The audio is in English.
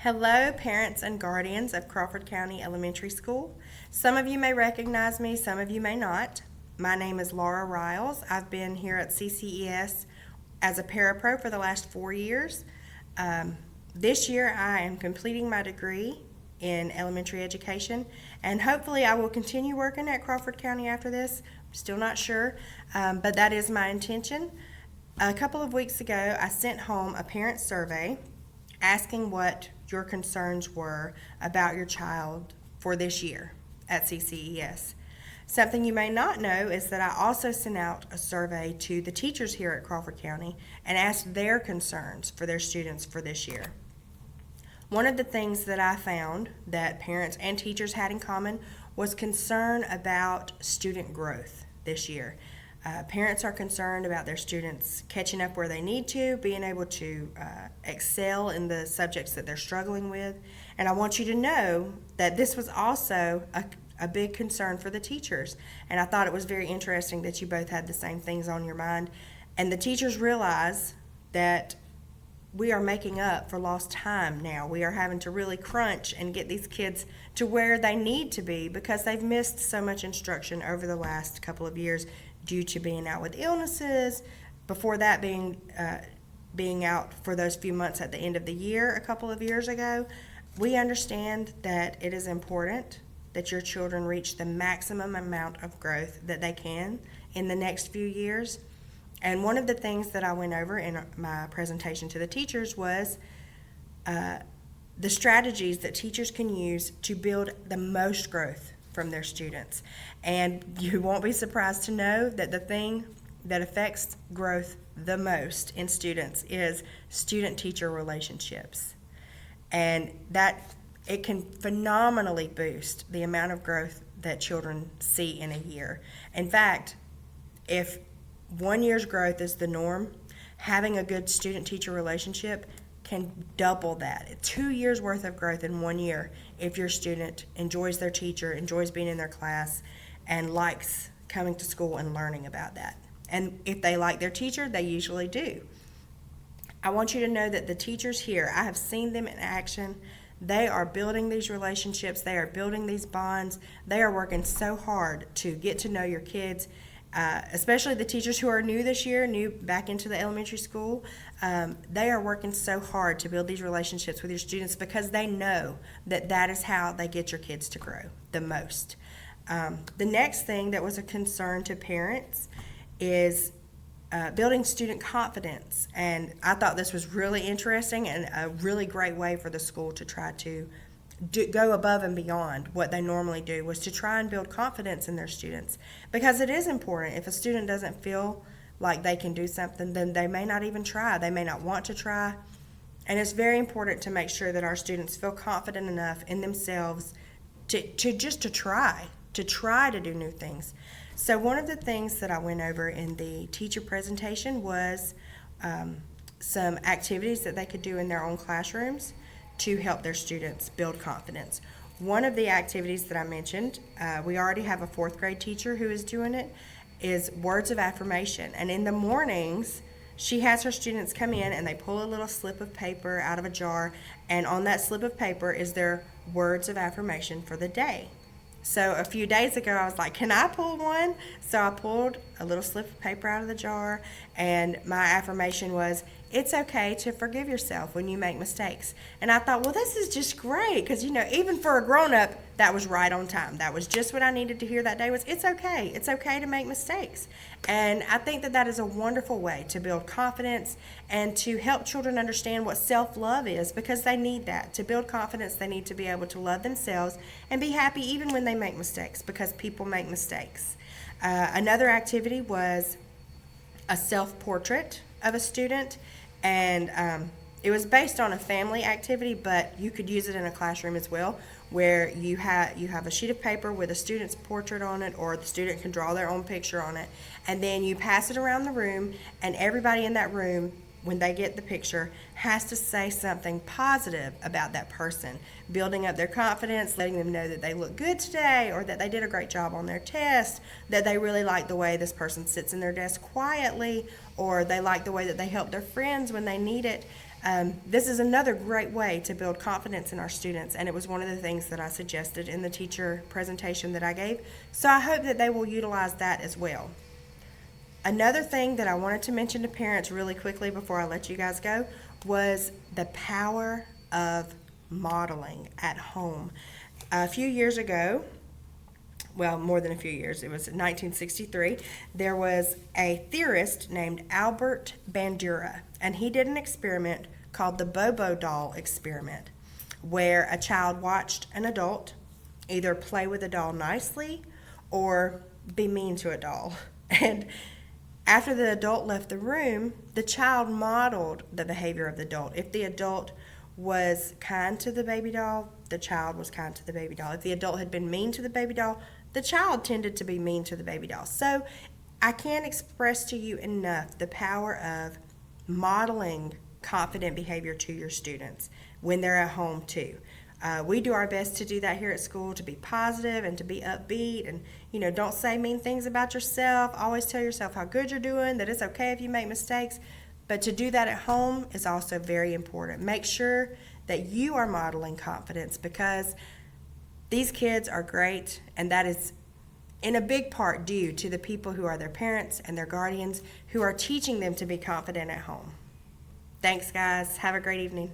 Hello, parents and guardians of Crawford County Elementary School. Some of you may recognize me, some of you may not. My name is Laura Riles. I've been here at CCES as a parapro for the last 4 years. This year I am completing my degree in elementary education, and hopefully I will continue working at Crawford County after this. I'm still not sure, but that is my intention. A couple of weeks ago, I sent home a parent survey asking what your concerns were about your child for this year at CCES. Something you may not know is that I also sent out a survey to the teachers here at Crawford County and asked their concerns for their students for this year. One of the things that I found that parents and teachers had in common was concern about student growth this year. Parents are concerned about their students catching up where they need to, being able to excel in the subjects that they're struggling with. And I want you to know that this was also a big concern for the teachers. And I thought it was very interesting that you both had the same things on your mind. And the teachers realize that we are making up for lost time now. We are having to really crunch and get these kids to where they need to be because they've missed so much instruction over the last couple of years due to being out with illnesses, before that being out for those few months at the end of the year a couple of years ago. We understand that it is important that your children reach the maximum amount of growth that they can in the next few years. And one of the things that I went over in my presentation to the teachers was the strategies that teachers can use to build the most growth from their students. And you won't be surprised to know that the thing that affects growth the most in students is student-teacher relationships. And that it can phenomenally boost the amount of growth that children see in a year. In fact, if 1 year's growth is the norm, having a good student-teacher relationship can double that. 2 years worth of growth in 1 year if your student enjoys their teacher, enjoys being in their class, and likes coming to school and learning about that. And if they like their teacher, they usually do. I want you to know that the teachers here, I have seen them in action. They are building these relationships. They are building these bonds. They are working so hard to get to know your kids. Especially the teachers who are new this year, new back into the elementary school, they are working so hard to build these relationships with your students because they know that that is how they get your kids to grow the most. The next thing that was a concern to parents is building student confidence. And I thought this was really interesting and a really great way for the school to try to go above and beyond what they normally do, was to try and build confidence in their students, because it is important. If a student doesn't feel like they can do something, then they may not even try. They may not want to try. And it's very important to make sure that our students feel confident enough in themselves to try to do new things. So one of the things that I went over in the teacher presentation was some activities that they could do in their own classrooms to help their students build confidence. One of the activities that I mentioned, we already have a 4th grade teacher who is doing it, is words of affirmation. And in the mornings, she has her students come in and they pull a little slip of paper out of a jar, and on that slip of paper is their words of affirmation for the day. So a few days ago, I was like, can I pull one? So I pulled a little slip of paper out of the jar, and my affirmation was, it's okay to forgive yourself when you make mistakes. And I thought, well, this is just great, because, even for a grown-up, that was right on time. That was just what I needed to hear that day was, it's okay. It's okay to make mistakes. And I think that that is a wonderful way to build confidence and to help children understand what self-love is, because they need that. To build confidence, they need to be able to love themselves and be happy even when they make mistakes, because people make mistakes. Another activity was a self-portrait of a student, and it was based on a family activity, but you could use it in a classroom as well, where you have a sheet of paper with a student's portrait on it, or the student can draw their own picture on it, and then you pass it around the room, and everybody in that room, when they get the picture, has to say something positive about that person, building up their confidence, letting them know that they look good today, or that they did a great job on their test, that they really like the way this person sits in their desk quietly, or they like the way that they help their friends when they need it. This is another great way to build confidence in our students, and it was one of the things that I suggested in the teacher presentation that I gave. So I hope that they will utilize that as well. Another thing that I wanted to mention to parents really quickly before I let you guys go was the power of modeling at home. A few years ago, well, more than a few years, it was in 1963, there was a theorist named Albert Bandura, and he did an experiment called the Bobo doll experiment, where a child watched an adult either play with a doll nicely or be mean to a doll. And after the adult left the room, the child modeled the behavior of the adult. If the adult was kind to the baby doll, the child was kind to the baby doll. If the adult had been mean to the baby doll, the child tended to be mean to the baby doll. So I can't express to you enough the power of modeling confident behavior to your students when they're at home too. We do our best to do that here at school, to be positive and to be upbeat, and don't say mean things about yourself. Always tell yourself how good you're doing, that it's okay if you make mistakes. But to do that at home is also very important. Make sure that you are modeling confidence, because these kids are great, and that is in a big part due to the people who are their parents and their guardians who are teaching them to be confident at home. Thanks, guys. Have a great evening.